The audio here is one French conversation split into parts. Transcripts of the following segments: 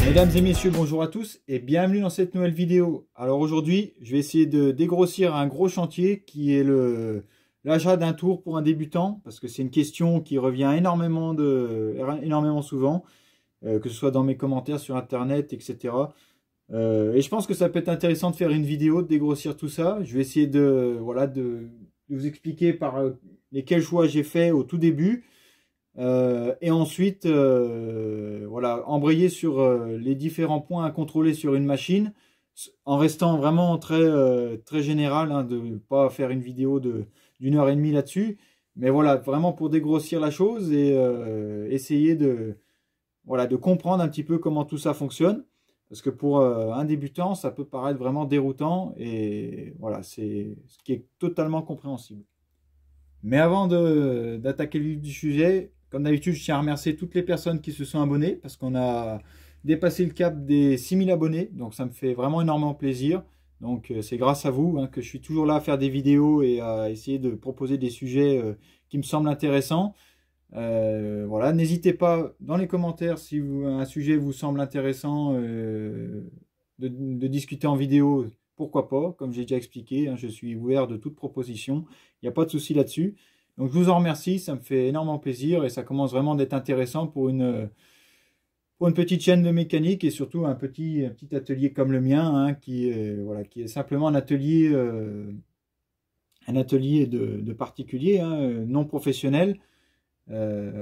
Mesdames et messieurs, bonjour à tous et bienvenue dans cette nouvelle vidéo. Alors aujourd'hui, je vais essayer de dégrossir un gros chantier qui est l'achat d'un tour pour un débutant, parce que c'est une question qui revient énormément souvent, que ce soit dans mes commentaires sur internet, etc. Et je pense que ça peut être intéressant de faire une vidéo, de dégrossir tout ça. Je vais essayer de vous expliquer par lesquels choix j'ai fait au tout début. Et ensuite, embrayer sur les différents points à contrôler sur une machine, en restant vraiment très général, hein, de ne pas faire une vidéo d'une heure et demie là-dessus. Mais voilà, vraiment pour dégrossir la chose et essayer de comprendre un petit peu comment tout ça fonctionne. Parce que pour un débutant, ça peut paraître vraiment déroutant et voilà, c'est ce qui est totalement compréhensible. Mais avant d'attaquer le vif du sujet, comme d'habitude, je tiens à remercier toutes les personnes qui se sont abonnées parce qu'on a dépassé le cap des 6000 abonnés. Donc ça me fait vraiment énormément plaisir. Donc c'est grâce à vous, hein, que je suis toujours là à faire des vidéos et à essayer de proposer des sujets qui me semblent intéressants. Voilà, n'hésitez pas dans les commentaires si un sujet vous semble intéressant de discuter en vidéo, pourquoi pas, comme j'ai déjà expliqué, hein, je suis ouvert de toute proposition, il n'y a pas de souci là-dessus. Donc je vous en remercie, ça me fait énormément plaisir et ça commence vraiment d'être intéressant pour une petite chaîne de mécanique et surtout un petit atelier comme le mien, hein, qui est simplement un atelier de particulier, hein, non professionnel.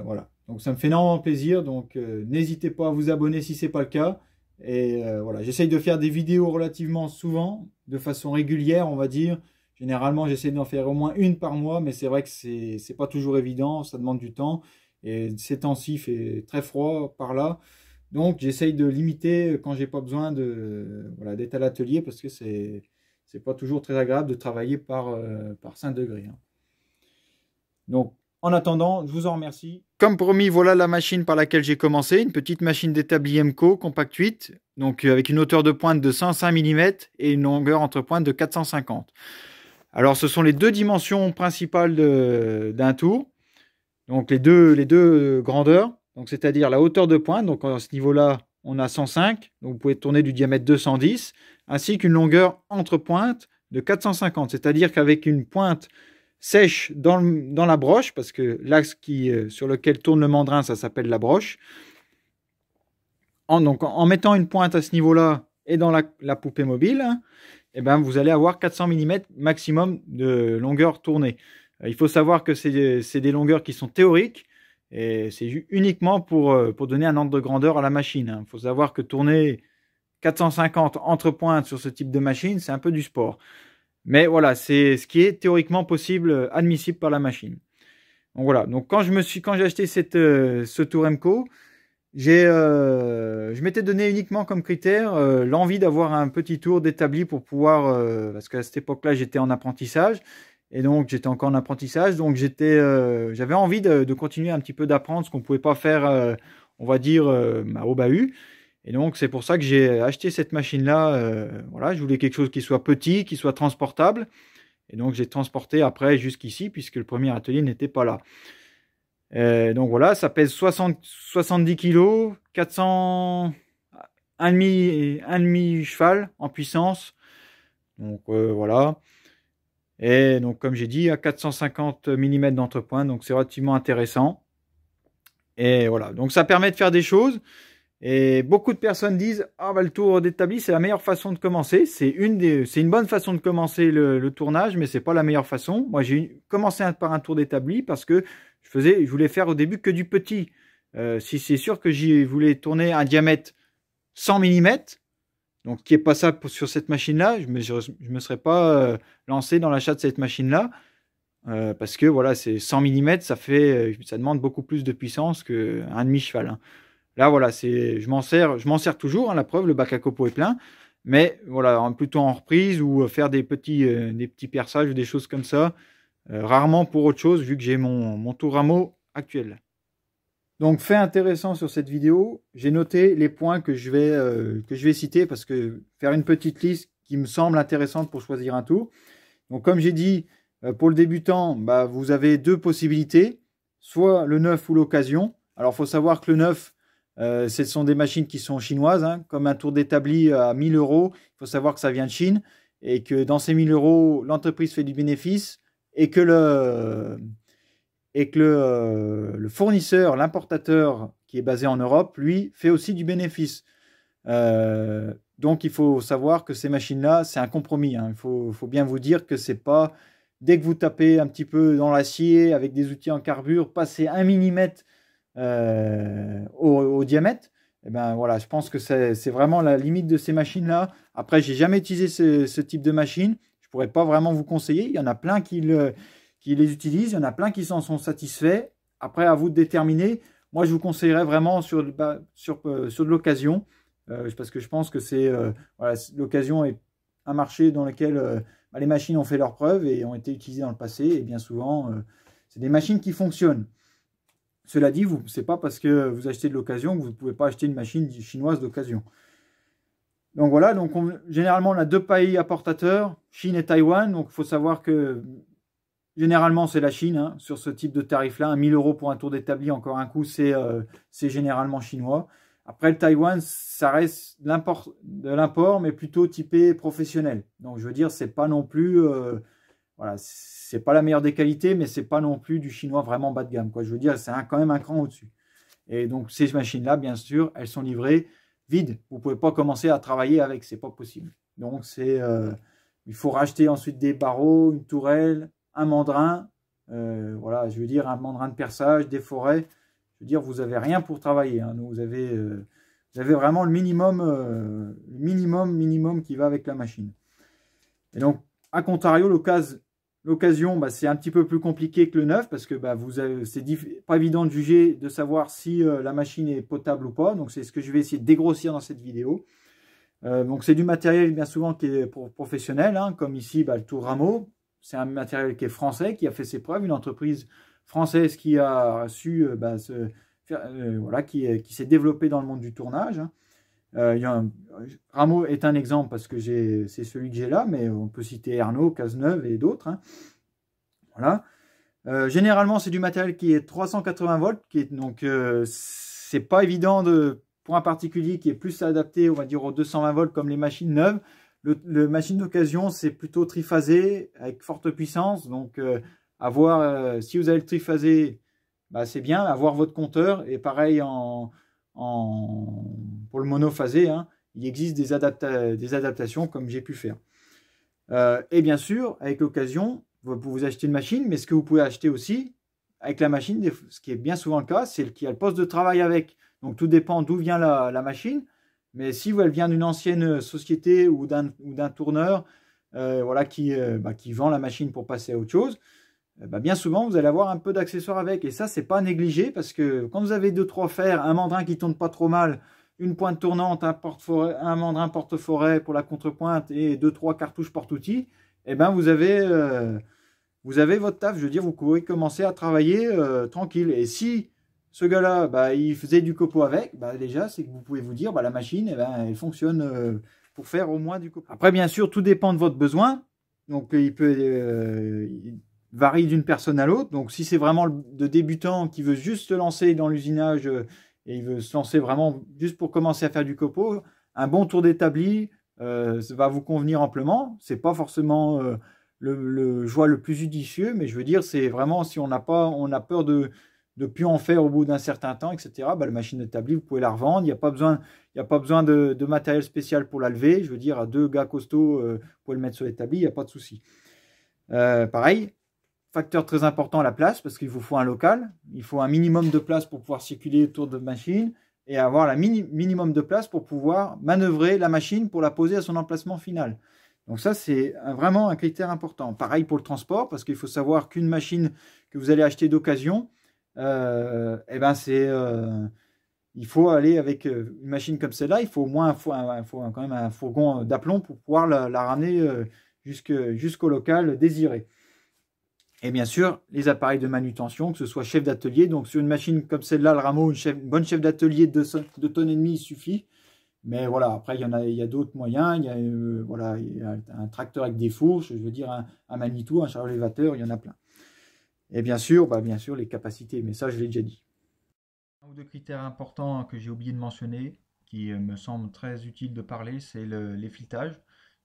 Voilà, donc ça me fait énormément plaisir, donc n'hésitez pas à vous abonner si ce n'est pas le cas. Et voilà, j'essaye de faire des vidéos relativement souvent, de façon régulière, on va dire. Généralement, j'essaie d'en faire au moins une par mois, mais c'est vrai que c'est pas toujours évident, ça demande du temps. Et ces temps-ci, il fait très froid par là. Donc, j'essaye de limiter quand j'ai pas besoin d'être à l'atelier, parce que c'est pas toujours très agréable de travailler par 5 degrés. Hein. Donc, en attendant, je vous en remercie. Comme promis, voilà la machine par laquelle j'ai commencé, une petite machine d'établi MCO Compact 8, donc avec une hauteur de pointe de 105 mm et une longueur entre pointes de 450. Alors, ce sont les deux dimensions principales d'un tour, donc les deux grandeurs, donc c'est-à-dire la hauteur de pointe, donc à ce niveau-là, on a 105, donc vous pouvez tourner du diamètre 210, ainsi qu'une longueur entre pointes de 450, c'est-à-dire qu'avec une pointe sèche dans la broche, parce que l'axe sur lequel tourne le mandrin, ça s'appelle la broche. En mettant une pointe à ce niveau-là et dans la poupée mobile, eh ben, vous allez avoir 400 mm maximum de longueur tournée. Il faut savoir que c'est des longueurs qui sont théoriques et c'est uniquement pour donner un ordre de grandeur à la machine. Il faut savoir que tourner 450 entre pointes sur ce type de machine, c'est un peu du sport. Mais voilà, c'est ce qui est théoriquement possible, admissible par la machine. Donc voilà, donc quand j'ai acheté ce tour MCO, je m'étais donné uniquement comme critère l'envie d'avoir un petit tour d'établi pour pouvoir, parce qu'à cette époque-là, j'étais en apprentissage, et donc j'étais encore en apprentissage, donc j'avais envie de continuer un petit peu d'apprendre ce qu'on ne pouvait pas faire, on va dire, au bahut. Et donc, c'est pour ça que j'ai acheté cette machine-là. Voilà, je voulais quelque chose qui soit petit, qui soit transportable. Et donc, j'ai transporté après jusqu'ici, puisque le premier atelier n'était pas là. Donc, voilà, ça pèse 70 kg, 400, 1,5 cheval en puissance. Donc, voilà. Et donc, comme j'ai dit, à 450 mm d'entrepoint. Donc, c'est relativement intéressant. Et voilà. Donc, ça permet de faire des choses. Et beaucoup de personnes disent « Ah, bah, le tour d'établi, c'est la meilleure façon de commencer. » C'est une bonne façon de commencer le tournage, mais c'est pas la meilleure façon. Moi, j'ai commencé par un tour d'établi parce que je voulais faire au début que du petit. Si c'est sûr que j'y voulais tourner un diamètre 100 mm, donc qui est pas ça sur cette machine-là, je me serais pas lancé dans l'achat de cette machine-là. Parce que voilà, c'est 100 mm, ça demande beaucoup plus de puissance qu'un demi-cheval. Hein. Là, voilà, je m'en sers toujours, hein, la preuve, le bac à copeaux est plein. Mais voilà, plutôt en reprise ou faire des petits perçages ou des choses comme ça. Rarement pour autre chose, vu que j'ai mon tour rameau actuel. Donc, fait intéressant sur cette vidéo, j'ai noté les points que je vais citer parce que faire une petite liste qui me semble intéressante pour choisir un tour. Donc, comme j'ai dit, Pour le débutant, bah, vous avez deux possibilités, soit le neuf ou l'occasion. Alors, il faut savoir que le neuf, ce sont des machines qui sont chinoises, hein, comme un tour d'établi à 1000 euros. Il faut savoir que ça vient de Chine et que dans ces 1000 euros, l'entreprise fait du bénéfice et que le fournisseur, l'importateur qui est basé en Europe, lui, fait aussi du bénéfice. Donc, il faut savoir que ces machines-là, c'est un compromis, hein. Il faut bien vous dire que c'est pas dès que vous tapez un petit peu dans l'acier avec des outils en carbure, passer 1 millimètre au diamètre. Et ben voilà, je pense que c'est vraiment la limite de ces machines-là. Après, j'ai jamais utilisé ce type de machine. Je pourrais pas vraiment vous conseiller. Il y en a plein qui les utilisent, il y en a plein qui s'en sont satisfaits. Après, à vous de déterminer. Moi, je vous conseillerais vraiment sur de l'occasion, parce que je pense que voilà, l'occasion est un marché dans lequel les machines ont fait leurs preuves et ont été utilisées dans le passé. Et bien souvent, c'est des machines qui fonctionnent. Cela dit, ce n'est pas parce que vous achetez de l'occasion que vous ne pouvez pas acheter une machine chinoise d'occasion. Donc voilà, généralement on a deux pays importateurs, Chine et Taïwan. Donc il faut savoir que généralement c'est la Chine, hein, sur ce type de tarif-là. 1000 euros pour un tour d'établi, encore un coup, c'est généralement chinois. Après le Taïwan, ça reste de l'import, mais plutôt typé professionnel. Donc je veux dire, c'est pas non plus... voilà, c'est pas la meilleure des qualités, mais c'est pas non plus du chinois vraiment bas de gamme, quoi. Je veux dire, c'est quand même un cran au-dessus. Et donc ces machines-là, bien sûr, elles sont livrées vides. Vous pouvez pas commencer à travailler avec, c'est pas possible. Donc il faut racheter ensuite des barreaux, une tourelle, un mandrin. Voilà, je veux dire un mandrin de perçage, des forêts. Je veux dire, vous avez rien pour travailler, hein. Vous avez vraiment le minimum qui va avec la machine. Et donc, à contrario, l'occasion, bah, c'est un petit peu plus compliqué que le neuf parce que bah, c'est pas évident de juger, de savoir si la machine est potable ou pas. Donc, c'est ce que je vais essayer de dégrossir dans cette vidéo. Donc, c'est du matériel bien souvent qui est professionnel, hein, comme ici bah, le Tour Rameau. C'est un matériel qui est français, qui a fait ses preuves, une entreprise française qui a su voilà, qui s'est développée dans le monde du tournage, hein. Rameau est un exemple parce que c'est celui que j'ai là, mais on peut citer Ernaud, Cazeneuve et d'autres, hein. Voilà. Généralement, c'est du matériel qui est 380 volts, donc c'est pas évident pour un particulier qui est plus adapté, on va dire, aux 220 volts comme les machines neuves. Le machine d'occasion, c'est plutôt triphasé avec forte puissance, donc si vous avez le triphasé, bah, c'est bien, avoir votre compteur, et pareil pour le monophasé, hein, il existe des adaptations comme j'ai pu faire. Et bien sûr, avec l'occasion, vous achetez une machine, mais ce que vous pouvez acheter aussi avec la machine, ce qui est bien souvent le cas, c'est qu'il y a le poste de travail avec. Donc tout dépend d'où vient la machine, mais si elle vient d'une ancienne société ou d'un tourneur voilà, qui vend la machine pour passer à autre chose, bah bien souvent vous allez avoir un peu d'accessoires avec, et ça c'est pas négligé parce que quand vous avez 2-3 fers, un mandrin qui tourne pas trop mal, une pointe tournante, un mandrin porte-forêt pour la contrepointe et 2-3 cartouches porte-outils, et ben vous avez votre taf. Je veux dire, vous pouvez commencer à travailler tranquille. Et si ce gars-là, bah, il faisait du copeau avec, bah, déjà c'est que vous pouvez vous dire, bah, la machine, eh ben, elle fonctionne pour faire au moins du copeau. Après bien sûr tout dépend de votre besoin, donc il varie d'une personne à l'autre. Donc si c'est vraiment de débutant qui veut juste se lancer dans l'usinage et il veut se lancer vraiment juste pour commencer à faire du copeau, un bon tour d'établi ça va vous convenir amplement. C'est pas forcément le joie le plus judicieux, mais je veux dire, c'est vraiment si on a peur de plus en faire au bout d'un certain temps, etc. Bah, la machine d'établi, vous pouvez la revendre. Il n'y a pas besoin de matériel spécial pour la lever. Je veux dire, à 2 gars costauds, vous pouvez le mettre sur l'établi, il n'y a pas de souci. Pareil, facteur très important, la place, parce qu'il vous faut un local. Il faut un minimum de place pour pouvoir circuler autour de la machine et avoir la minimum de place pour pouvoir manœuvrer la machine pour la poser à son emplacement final. Donc ça, c'est vraiment un critère important. Pareil pour le transport, parce qu'il faut savoir qu'une machine que vous allez acheter d'occasion, eh ben il faut aller avec une machine comme celle-là, il faut au moins quand même un fourgon d'aplomb pour pouvoir la ramener jusqu'au local désiré. Et bien sûr, les appareils de manutention, que ce soit chef d'atelier. Donc sur une machine comme celle-là, le Rameau, une bonne chef d'atelier de 2,5 tonnes suffit. Mais voilà, après, il y a d'autres moyens. Voilà, il y a un tracteur avec des fourches, je veux dire un Manitou, un chariot élévateur, il y en a plein. Et bien sûr, les capacités, mais ça, je l'ai déjà dit. Un ou deux critères importants que j'ai oublié de mentionner, qui me semblent très utiles de parler, c'est les filettages.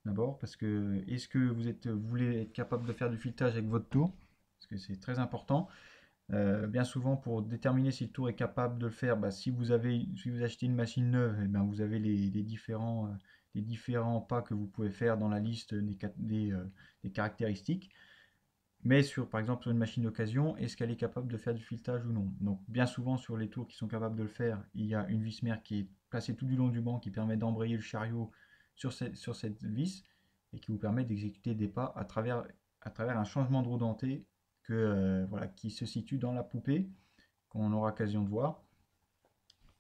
D'abord, parce que est-ce que vous voulez être capable de faire du filetage avec votre tour? Parce que c'est très important. Bien souvent, pour déterminer si le tour est capable de le faire, si vous achetez une machine neuve, eh ben, vous avez les différents pas que vous pouvez faire dans la liste des caractéristiques. Mais par exemple, sur une machine d'occasion, est-ce qu'elle est capable de faire du filetage ou non? Donc, bien souvent, sur les tours qui sont capables de le faire, il y a une vis mère qui est placée tout du long du banc qui permet d'embrayer le chariot sur cette vis et qui vous permet d'exécuter des pas à travers un changement de roue dentée qui se situe dans la poupée, qu'on aura l'occasion de voir.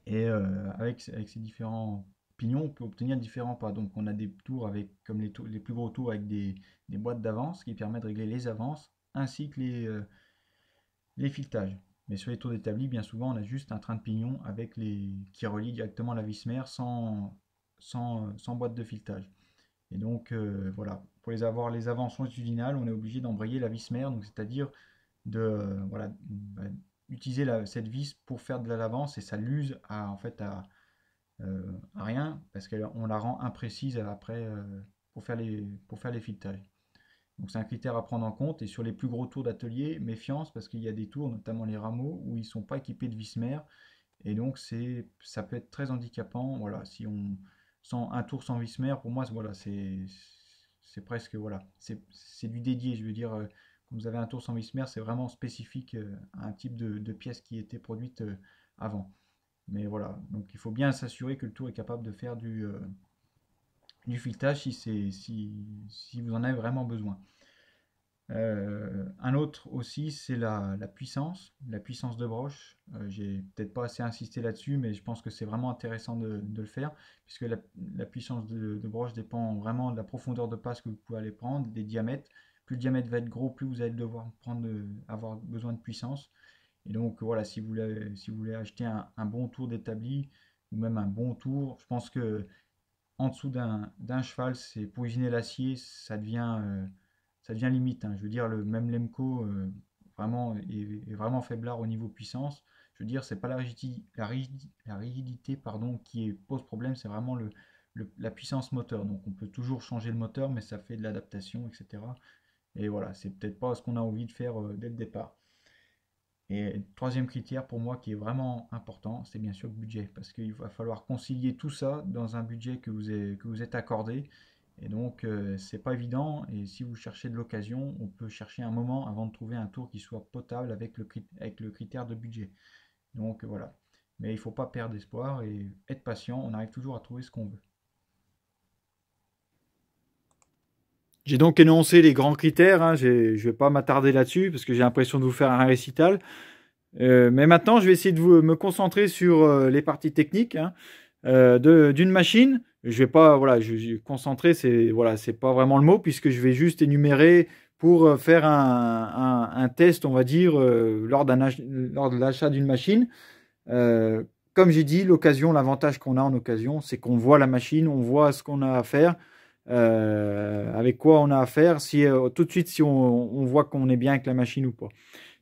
Et avec ces différents pignons, on peut obtenir différents pas. Donc, on a des tours comme les plus gros tours avec des boîtes d'avance qui permettent de régler les avances ainsi que les filetages. Mais sur les tours d'établi, bien souvent, on a juste un train de pignon qui relie directement la vis mère sans boîte de filetage. Et donc, voilà, pour les avances longitudinales, on est obligé d'embrayer la vis mère, donc c'est-à-dire utiliser cette vis pour faire de l'avance, et ça l'use à rien parce qu'on la rend imprécise après pour faire les filetages. Donc c'est un critère à prendre en compte. Et sur les plus gros tours d'atelier, méfiance, parce qu'il y a des tours, notamment les rameaux, où ils ne sont pas équipés de vis mère, et donc ça peut être très handicapant. Voilà, si on sent un tour sans vis mère, pour moi voilà, c'est presque c'est du dédié. Je veux dire, quand vous avez un tour sans vis mère, c'est vraiment spécifique à un type de pièce qui était produite avant. Mais voilà, donc il faut bien s'assurer que le tour est capable de faire du filetage si vous en avez vraiment besoin. Un autre aussi, c'est la puissance de broche. J'ai peut-être pas assez insisté là-dessus, mais je pense que c'est vraiment intéressant de le faire, puisque la puissance de broche dépend vraiment de la profondeur de passe que vous pouvez aller prendre, des diamètres. Plus le diamètre va être gros, plus vous allez devoir avoir besoin de puissance. Et donc voilà, si vous voulez acheter un bon tour d'établi, ou même un bon tour, je pense que en dessous d'un cheval, c'est pour usiner l'acier, ça devient limite, hein. Je veux dire, même l'Emco vraiment est vraiment faiblard au niveau puissance. Je veux dire, c'est pas la rigidité pardon, qui pose problème, c'est vraiment la puissance moteur. Donc on peut toujours changer le moteur, mais ça fait de l'adaptation, etc. Et voilà, c'est peut-être pas ce qu'on a envie de faire dès le départ. Et troisième critère pour moi qui est vraiment important, c'est bien sûr le budget, parce qu'il va falloir concilier tout ça dans un budget que vous êtes accordé. Et donc c'est pas évident, et si vous cherchez de l'occasion, on peut chercher un moment avant de trouver un tour qui soit potable avec le critère de budget. Donc voilà. Mais il ne faut pas perdre espoir et être patient, on arrive toujours à trouver ce qu'on veut. J'ai donc énoncé les grands critères, hein. Je ne vais pas m'attarder là-dessus parce que j'ai l'impression de vous faire un récital. Mais maintenant, je vais essayer de me concentrer sur les parties techniques, hein, d'une machine. Je vais pas, voilà, concentrer, c'est pas vraiment le mot, puisque je vais juste énumérer pour faire un test, on va dire, lors de l'achat d'une machine. Comme j'ai dit, l'occasion, l'avantage qu'on a en occasion, c'est qu'on voit la machine, on voit ce qu'on a à faire, avec quoi on a à faire, tout de suite si on voit qu'on est bien avec la machine ou pas.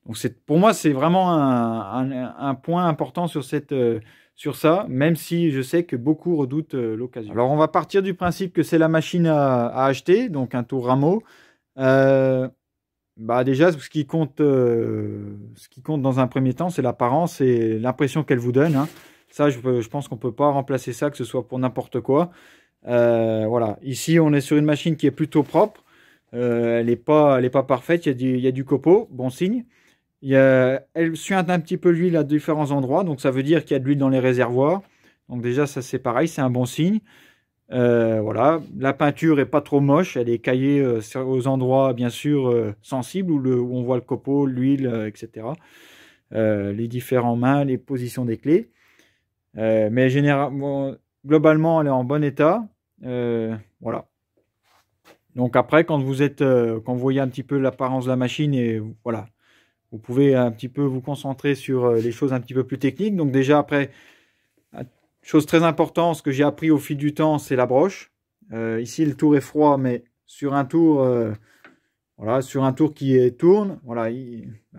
Donc pour moi, c'est vraiment un point important sur ça, même si je sais que beaucoup redoutent l'occasion. Alors, on va partir du principe que c'est la machine à acheter, donc un tour rameau. Déjà, ce qui compte dans un premier temps, c'est l'apparence et l'impression qu'elle vous donne, hein. Ça, je pense qu'on ne peut pas remplacer ça, que ce soit pour n'importe quoi. Voilà. Ici, on est sur une machine qui est plutôt propre. Elle n'est pas parfaite, il y a du copeau, bon signe. Elle suinte un petit peu l'huile à différents endroits, donc ça veut dire qu'il y a de l'huile dans les réservoirs. Donc déjà, ça c'est pareil, c'est un bon signe. Voilà, la peinture est pas trop moche, elle est caillée aux endroits bien sûr sensibles où on voit le copeau, l'huile, etc. Les différents mains, les positions des clés. Mais globalement, elle est en bon état. Voilà. Donc après, quand vous voyez un petit peu l'apparence de la machine, et voilà, vous pouvez un petit peu vous concentrer sur les choses un petit peu plus techniques. Donc déjà après, Chose très importante, ce que j'ai appris au fil du temps, c'est la broche. Ici, le tour est froid, mais sur un tour, voilà, sur un tour qui tourne, voilà,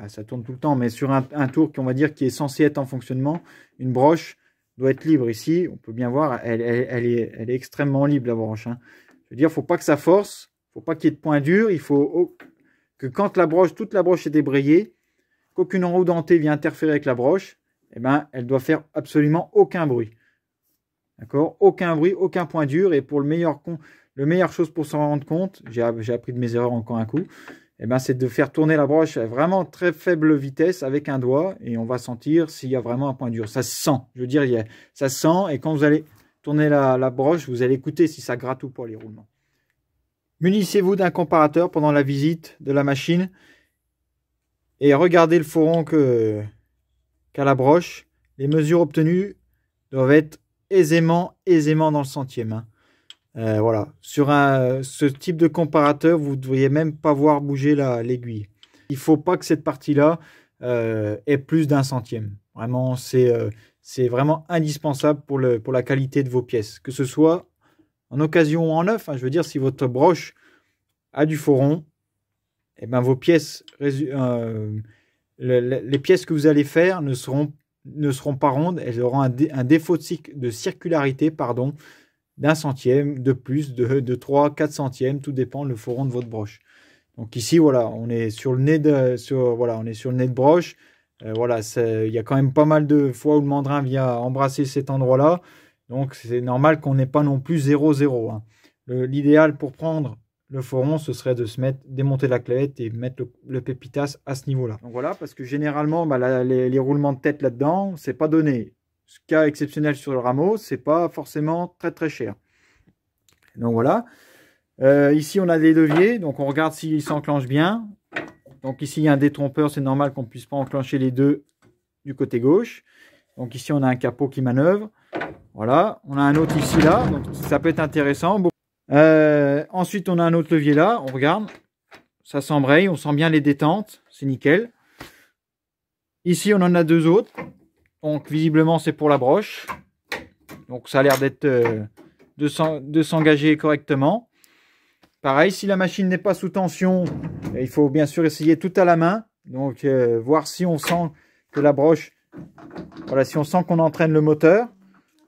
ça tourne tout le temps, mais sur un tour qu'on va dire qui est censé être en fonctionnement, une broche doit être libre. Ici, on peut bien voir, elle est extrêmement libre, la broche. Hein. Je veux dire, faut pas que ça force, faut pas qu'il y ait de point dur. Il faut que quand toute la broche est débrayée, qu'aucune roue dentée vient interférer avec la broche, eh ben, elle doit faire absolument aucun bruit. D'accord? Aucun bruit, aucun point dur. Et pour le meilleure chose pour s'en rendre compte, j'ai appris de mes erreurs encore un coup, eh ben, c'est de faire tourner la broche à vraiment très faible vitesse avec un doigt et on va sentir s'il y a vraiment un point dur. Ça se sent, je veux dire, ça se sent et quand vous allez tourner la broche, vous allez écouter si ça gratte ou pas les roulements. Munissez-vous d'un comparateur pendant la visite de la machine et regardez le fourron qu'a la broche. Les mesures obtenues doivent être aisément dans le centième. Hein. Voilà. Sur ce type de comparateur, vous ne devriez même pas voir bouger l'aiguille. Il ne faut pas que cette partie-là ait plus d'un centième. Vraiment, c'est vraiment indispensable pour la qualité de vos pièces. Que ce soit en occasion ou en neuf. Hein, je veux dire, si votre broche a du fourron, eh ben, vos pièces, les pièces que vous allez faire ne seront pas rondes. Elles auront un défaut de circularité, pardon, d'un centième, de plus, de 3, 4 centièmes, tout dépend le fourron de votre broche. Donc ici, voilà, on est sur le nez de broche. Voilà, il y a quand même pas mal de fois où le mandrin vient embrasser cet endroit-là. Donc c'est normal qu'on n'ait pas non plus 0,0. Hein. L'idéal pour prendre le fourron, ce serait de démonter la clavette et mettre le pépitas à ce niveau-là. Donc voilà, parce que généralement, les roulements de tête là-dedans, c'est pas donné. Ce cas exceptionnel sur le rameau, c'est pas forcément très cher. Donc voilà. Ici, on a des leviers, donc on regarde s'ils s'enclenchent bien. Donc ici, il y a un détrompeur, c'est normal qu'on ne puisse pas enclencher les deux du côté gauche. Donc ici, on a un capot qui manœuvre. Voilà, on a un autre ici, là, donc ça peut être intéressant. Ensuite, on a un autre levier là, on regarde. Ça s'embraye, on sent bien les détentes, c'est nickel. Ici, on en a deux autres. Donc visiblement, c'est pour la broche. Donc ça a l'air d'être de s'engager correctement. Pareil, si la machine n'est pas sous tension, il faut bien sûr essayer tout à la main. Donc voir si on sent que la broche, voilà, si on sent qu'on entraîne le moteur,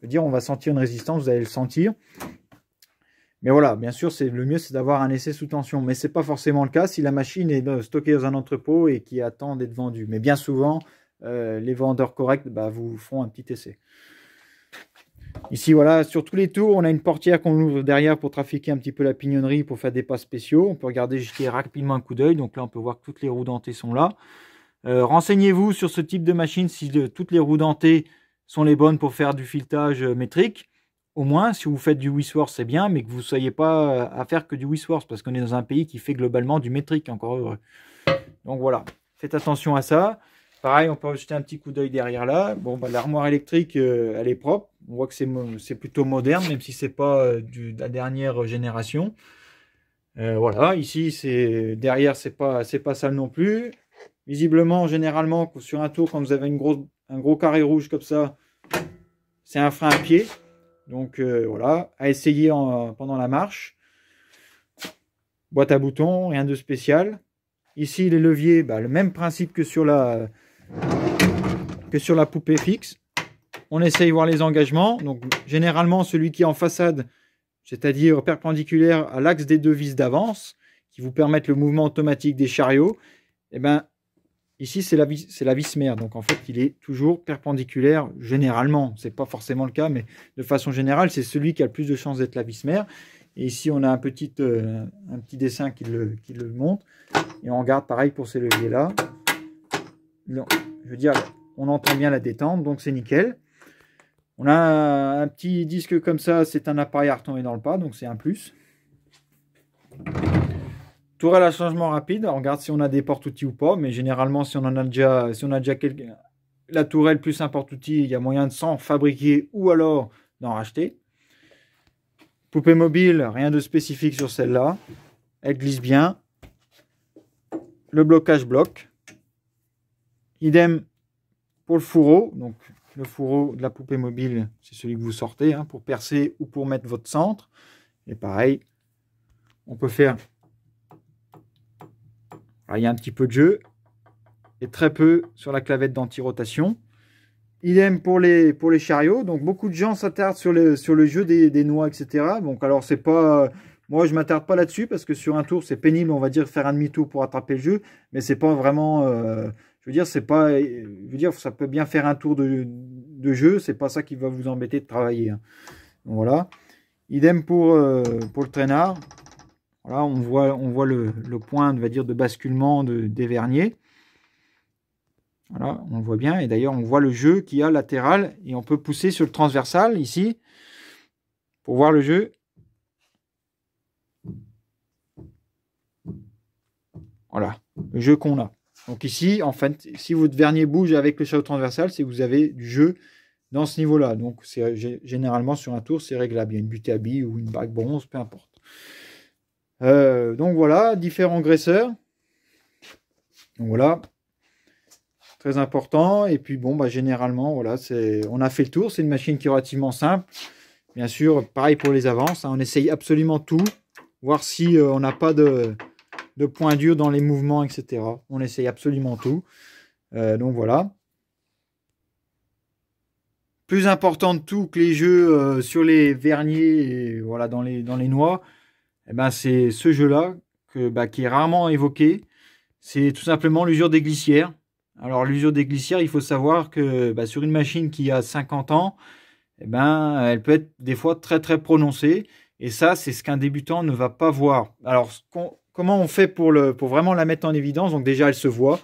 je veux dire, on va sentir une résistance, vous allez le sentir. Mais voilà, bien sûr, le mieux, c'est d'avoir un essai sous tension. Mais ce n'est pas forcément le cas si la machine est stockée dans un entrepôt et qui attend d'être vendue. Mais bien souvent, les vendeurs corrects vous font un petit essai. Ici, voilà, sur tous les tours, on a une portière qu'on ouvre derrière pour trafiquer un petit peu la pignonnerie, pour faire des pas spéciaux. On peut regarder, jeter rapidement un coup d'œil. Donc là, on peut voir que toutes les roues dentées sont là. Renseignez-vous sur ce type de machine si toutes les roues dentées sont les bonnes pour faire du filetage métrique. Au moins, si vous faites du Wisworth, c'est bien, mais que vous ne soyez pas à faire que du Wisworth, parce qu'on est dans un pays qui fait globalement du métrique, encore heureux. Donc voilà, faites attention à ça. Pareil, on peut jeter un petit coup d'œil derrière là. Bon, l'armoire électrique, elle est propre. On voit que c'est plutôt moderne, même si c'est pas de la dernière génération. Voilà, ici, derrière, c'est pas sale non plus. Visiblement, généralement, sur un tour, quand vous avez un gros carré rouge comme ça, c'est un frein à pied. Donc voilà, à essayer pendant la marche. Boîte à boutons, rien de spécial. Ici, les leviers, le même principe que sur la poupée fixe. On essaye de voir les engagements. Donc généralement, celui qui est en façade, c'est-à-dire perpendiculaire à l'axe des deux vis d'avance, qui vous permettent le mouvement automatique des chariots, et ici, c'est la vis mère. Donc, en fait, il est toujours perpendiculaire, généralement. Ce n'est pas forcément le cas, mais de façon générale, c'est celui qui a le plus de chances d'être la vis mère. Et ici, on a un petit dessin qui le montre. Et on regarde pareil pour ces leviers-là. Je veux dire, on entend bien la détente, donc c'est nickel. On a un petit disque comme ça, c'est un appareil à retomber dans le pas, donc c'est un plus. Tourelle à changement rapide, on regarde si on a des porte-outils ou pas, mais généralement si on a déjà la tourelle plus un porte-outil, il y a moyen de s'en fabriquer ou alors d'en racheter. Poupée mobile, rien de spécifique sur celle-là. Elle glisse bien. Le blocage bloque. Idem pour le fourreau, donc le fourreau de la poupée mobile, c'est celui que vous sortez, hein, pour percer ou pour mettre votre centre. Et pareil, on peut faire... Alors, il y a un petit peu de jeu et très peu sur la clavette d'anti-rotation. Idem pour les chariots. Donc beaucoup de gens s'attardent sur le jeu des noix, etc. Donc alors c'est pas... Moi je m'attarde pas là-dessus parce que sur un tour c'est pénible, on va dire, faire un demi-tour pour attraper le jeu. Mais c'est pas vraiment... je veux dire, c'est pas... Je veux dire, ça peut bien faire un tour de jeu. C'est pas ça qui va vous embêter de travailler. Hein. Donc, voilà. Idem pour le traînard. Voilà, on voit le point, on va dire, de basculement des verniers. Voilà, on le voit bien. Et d'ailleurs, on voit le jeu qu'il y a latéral. Et on peut pousser sur le transversal, ici, pour voir le jeu. Voilà, le jeu qu'on a. Donc ici, en fait, si votre vernier bouge avec le chariot transversal, c'est que vous avez du jeu dans ce niveau-là. Donc, généralement, sur un tour, c'est réglable. Il y a une butée à billes ou une bague bronze, peu importe. Donc voilà, différents graisseurs. Donc voilà, très important. Et puis bon, bah, généralement, voilà, on a fait le tour. C'est une machine qui est relativement simple. Bien sûr, pareil pour les avances. Hein, on essaye absolument tout, voir si on n'a pas de points durs dans les mouvements, etc. On essaye absolument tout. Donc voilà. Plus important de tout que les jeux sur les verniers, et, voilà, dans les noix. Eh ben, c'est ce jeu-là qui est rarement évoqué. C'est tout simplement l'usure des glissières. Alors, l'usure des glissières, il faut savoir que sur une machine qui a 50 ans, eh ben, elle peut être des fois très très prononcée. Et ça, c'est ce qu'un débutant ne va pas voir. Alors, comment on fait pour vraiment la mettre en évidence? Donc déjà, elle se voit.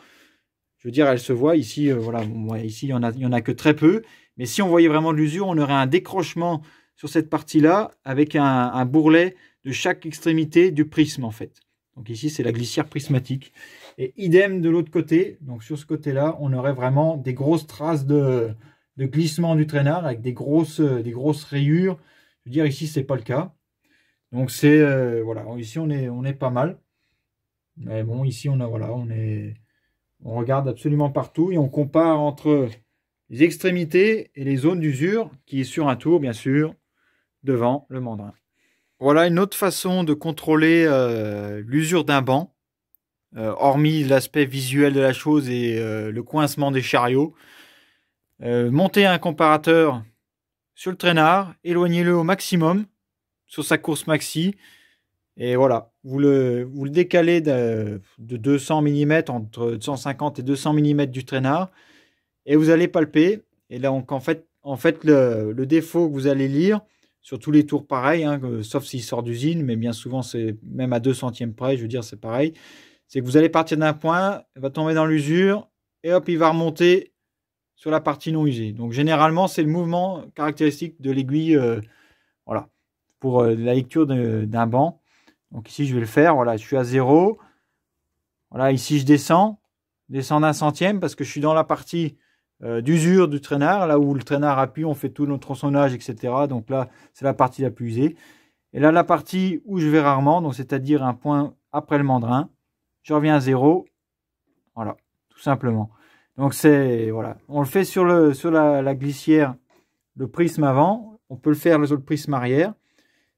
Je veux dire, elle se voit. Ici, voilà, ici, il y en a que très peu. Mais si on voyait vraiment de l'usure, on aurait un décrochement sur cette partie-là avec un bourrelet de chaque extrémité du prisme, en fait. Donc ici, c'est la glissière prismatique. Et idem de l'autre côté. Donc sur ce côté-là, on aurait vraiment des grosses traces de glissement du traînard avec des grosses rayures. Je veux dire, ici, c'est pas le cas. Donc c'est voilà, ici on est pas mal. Mais bon, ici on regarde absolument partout et on compare entre les extrémités et les zones d'usure qui est sur un tour, bien sûr, devant le mandrin. Voilà une autre façon de contrôler l'usure d'un banc, hormis l'aspect visuel de la chose et le coincement des chariots. Montez un comparateur sur le traînard, éloignez-le au maximum sur sa course maxi, et voilà, vous le décalez de 200 mm, entre 150 et 200 mm du traînard, et vous allez palper. Et là, en fait le défaut que vous allez lire sur tous les tours pareil, hein, sauf s'il sort d'usine, mais bien souvent c'est même à 2 centièmes près, je veux dire, c'est pareil, c'est que vous allez partir d'un point, il va tomber dans l'usure, et hop, il va remonter sur la partie non usée. Donc généralement, c'est le mouvement caractéristique de l'aiguille, voilà, pour la lecture d'un banc. Donc ici, je vais le faire, voilà, je suis à 0. Voilà, ici, je descends d'un centième parce que je suis dans la partie d'usure du traînard, là où le traînard appuie, on fait tout notre tronçonnage, etc. Donc là, c'est la partie la plus usée. Et là, la partie où je vais rarement, donc c'est-à-dire un point après le mandrin, je reviens à 0. Voilà, tout simplement. Donc c'est, voilà, on le fait sur la glissière, le prisme avant, on peut le faire sur le prisme arrière.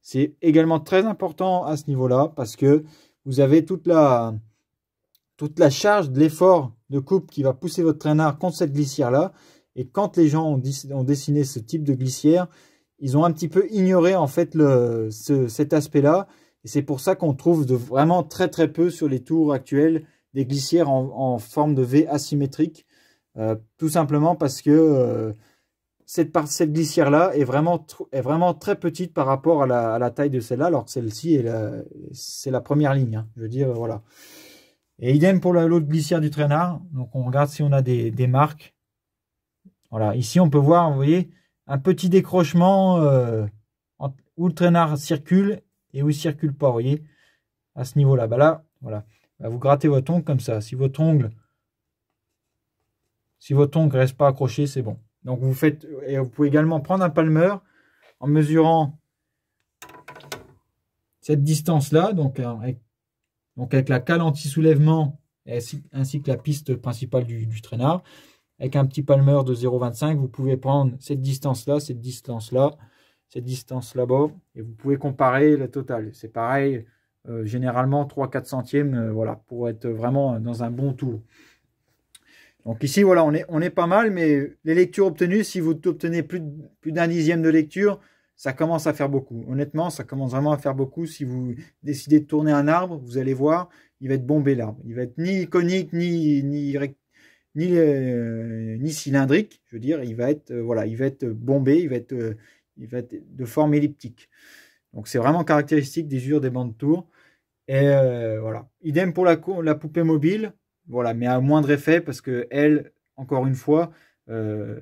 C'est également très important à ce niveau-là parce que vous avez toute la charge de l'effort de coupe qui va pousser votre traînard contre cette glissière-là. Et quand les gens ont dessiné ce type de glissière, ils ont un petit peu ignoré en fait cet aspect-là. Et c'est pour ça qu'on trouve vraiment très très peu sur les tours actuels des glissières en forme de V asymétrique. Tout simplement parce que cette glissière-là est vraiment très petite par rapport à la taille de celle-là, alors que celle-ci, c'est la première ligne. Hein. Je veux dire, voilà. Et idem pour l'autre glissière du traînard. Donc on regarde si on a des marques. Voilà, ici on peut voir, vous voyez, un petit décrochement où le traînard circule et où il ne circule pas, vous voyez, à ce niveau-là. Bah là, voilà. Bah, vous grattez votre ongle comme ça. Si votre ongle ne reste pas accroché, c'est bon. Donc vous faites, et vous pouvez également prendre un palmeur en mesurant cette distance-là, donc avec la cale anti-soulèvement ainsi que la piste principale du traînard. avec un petit palmer de 0,25, vous pouvez prendre cette distance-là, cette distance-là, cette distance là-bas, et vous pouvez comparer la totale. C'est pareil, généralement 3-4 centièmes, voilà, pour être vraiment dans un bon tour. Donc ici, voilà, on est pas mal, mais les lectures obtenues, si vous obtenez plus d'un dixième de lecture, ça commence à faire beaucoup. Honnêtement, ça commence vraiment à faire beaucoup. Si vous décidez de tourner un arbre, vous allez voir, il va être bombé l'arbre. Il va être ni conique, ni cylindrique. Je veux dire, il va être, voilà, il va être bombé, il va être de forme elliptique. Donc c'est vraiment caractéristique des usures des bancs de tour. Et voilà. Idem pour la poupée mobile. Voilà, mais à moindre effet parce que elle, encore une fois, je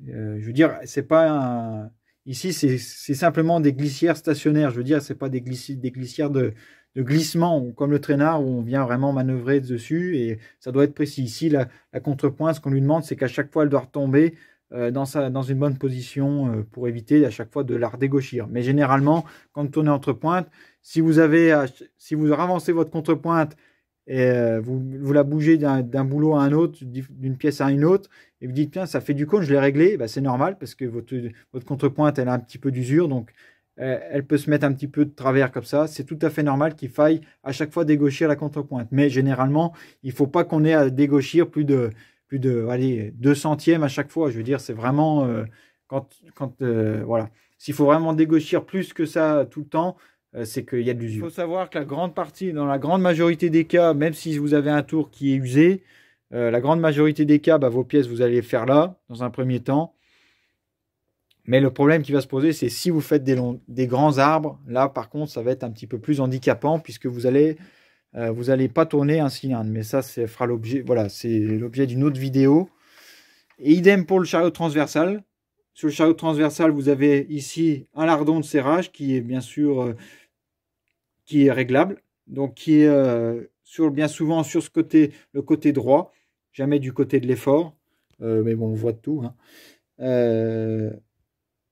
veux dire, c'est pas un. Ici, c'est simplement des glissières stationnaires. Je veux dire, c'est pas des glissières de glissement comme le traînard où on vient vraiment manœuvrer dessus et ça doit être précis. Ici, la contrepointe, ce qu'on lui demande, c'est qu'à chaque fois, elle doit retomber dans une bonne position pour éviter à chaque fois de la redégauchir. Mais généralement, quand vous tournez entre pointes, si vous avancez votre contrepointe et vous la bougez d'un boulot à un autre, d'une pièce à une autre, et vous dites, tiens, ça fait du cône, je l'ai réglé, ben, c'est normal, parce que votre contrepointe, elle a un petit peu d'usure, donc elle peut se mettre un petit peu de travers comme ça. C'est tout à fait normal qu'il faille à chaque fois dégauchir la contrepointe. Mais généralement, il ne faut pas qu'on ait à dégauchir plus de allez, 2 centièmes à chaque fois. Je veux dire, c'est vraiment, voilà. S'il faut vraiment dégauchir plus que ça tout le temps, c'est qu'il y a de l'usure. Il faut savoir que dans la grande majorité des cas, même si vous avez un tour qui est usé, la grande majorité des cas, vos pièces, vous allez les faire là, dans un premier temps. Mais le problème qui va se poser, c'est si vous faites des grands arbres, là, par contre, ça va être un petit peu plus handicapant, puisque vous allez pas tourner un cylindre. Mais ça, fera l'objet, voilà, c'est l'objet d'une autre vidéo. Et idem pour le chariot transversal. Sur le chariot transversal, vous avez ici un lardon de serrage qui est bien sûr qui est réglable, donc qui est bien souvent sur le côté droit, jamais du côté de l'effort, mais bon, on voit de tout. Hein.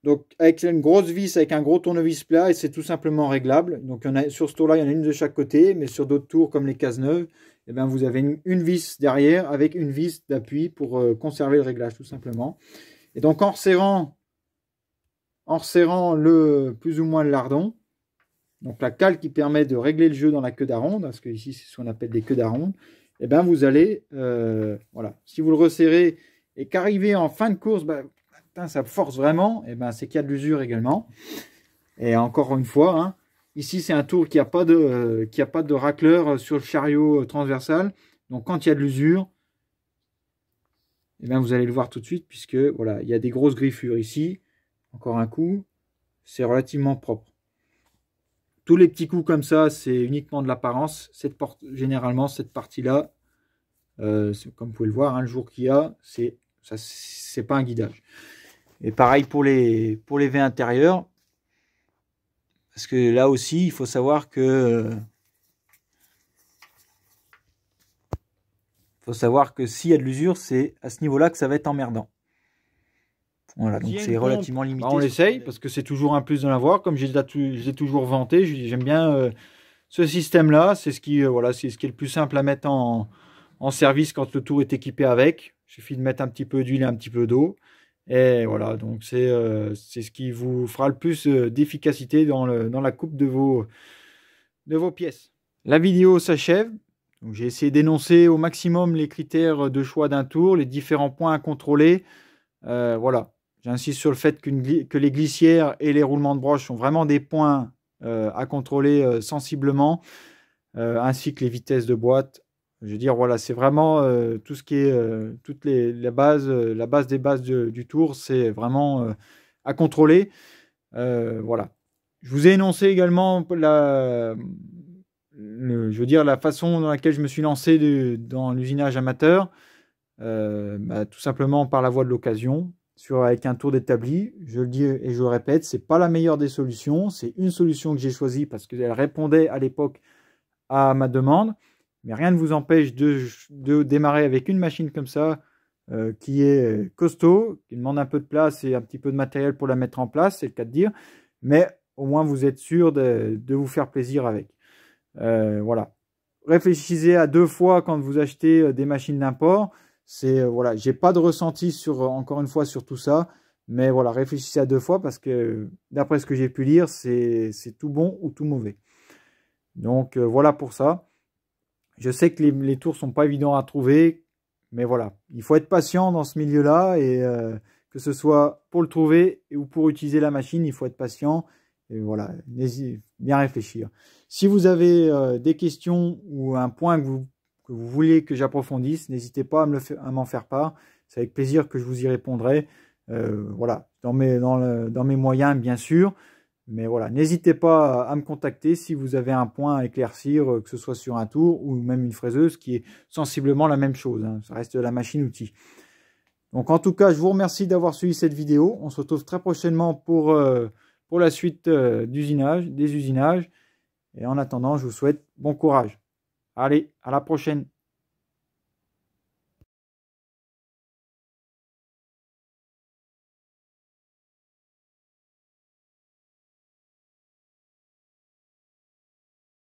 Donc avec une grosse vis, avec un gros tournevis plat, et c'est tout simplement réglable. Donc sur ce tour-là, il y en a une de chaque côté, mais sur d'autres tours comme les Cazeneuve, eh bien, vous avez une vis derrière avec une vis d'appui pour conserver le réglage tout simplement. Et donc en resserrant plus ou moins le lardon, donc la cale qui permet de régler le jeu dans la queue d'aronde, parce que ici c'est ce qu'on appelle des queues d'aronde, et bien vous allez, voilà, si vous le resserrez et qu'arrivez en fin de course, ça force vraiment, et c'est qu'il y a de l'usure également. Et encore une fois, hein, ici c'est un tour qui n'a pas de racleur sur le chariot transversal, donc quand il y a de l'usure, et bien vous allez le voir tout de suite, puisque voilà, il y a des grosses griffures ici. Encore un coup, c'est relativement propre. Tous les petits coups comme ça, c'est uniquement de l'apparence. Généralement, cette partie-là, comme vous pouvez le voir, hein, le jour qu'il y a, c'est pas un guidage. Et pareil pour les V intérieurs. Parce que là aussi, il faut savoir que s'il y a de l'usure, c'est à ce niveau-là que ça va être emmerdant. Voilà, donc c'est relativement limité. On l'essaye parce que c'est toujours un plus de l'avoir. Comme j'ai toujours vanté, j'aime bien ce système-là. C'est ce qui est le plus simple à mettre en service quand le tour est équipé avec. Il suffit de mettre un petit peu d'huile et un petit peu d'eau. Et voilà, donc c'est ce qui vous fera le plus d'efficacité dans la coupe de vos pièces. La vidéo s'achève. J'ai essayé d'énoncer au maximum les critères de choix d'un tour, les différents points à contrôler. Voilà. J'insiste sur le fait que les glissières et les roulements de broche sont vraiment des points à contrôler sensiblement, ainsi que les vitesses de boîte. Je veux dire, voilà, c'est vraiment tout ce qui est la base des bases du tour, c'est vraiment à contrôler. Voilà. Je vous ai énoncé également la façon dans laquelle je me suis lancé dans l'usinage amateur, tout simplement par la voie de l'occasion. Avec un tour d'établi, je le dis et je le répète, c'est pas la meilleure des solutions, c'est une solution que j'ai choisie parce qu'elle répondait à l'époque à ma demande, mais rien ne vous empêche de démarrer avec une machine comme ça, qui est costaud, qui demande un peu de place et un petit peu de matériel pour la mettre en place, c'est le cas de dire, mais au moins vous êtes sûr de vous faire plaisir avec. Voilà. Réfléchissez à 2 fois quand vous achetez des machines d'import. C'est voilà, j'ai pas de ressenti sur, encore une fois, sur tout ça. Mais voilà, réfléchissez à deux fois parce que d'après ce que j'ai pu lire, c'est tout bon ou tout mauvais. Donc voilà pour ça. Je sais que les tours sont pas évidents à trouver, mais voilà, il faut être patient dans ce milieu-là et que ce soit pour le trouver ou pour utiliser la machine, il faut être patient et voilà, bien réfléchir. Si vous avez des questions ou un point que vous voulez que j'approfondisse, n'hésitez pas à m'en faire part. C'est avec plaisir que je vous y répondrai. Voilà, dans mes moyens, bien sûr. Mais voilà, n'hésitez pas à me contacter si vous avez un point à éclaircir, que ce soit sur un tour ou même une fraiseuse qui est sensiblement la même chose. Hein. Ça reste la machine-outil. Donc en tout cas, je vous remercie d'avoir suivi cette vidéo. On se retrouve très prochainement pour la suite des usinages. Et en attendant, je vous souhaite bon courage. Allez, à la prochaine.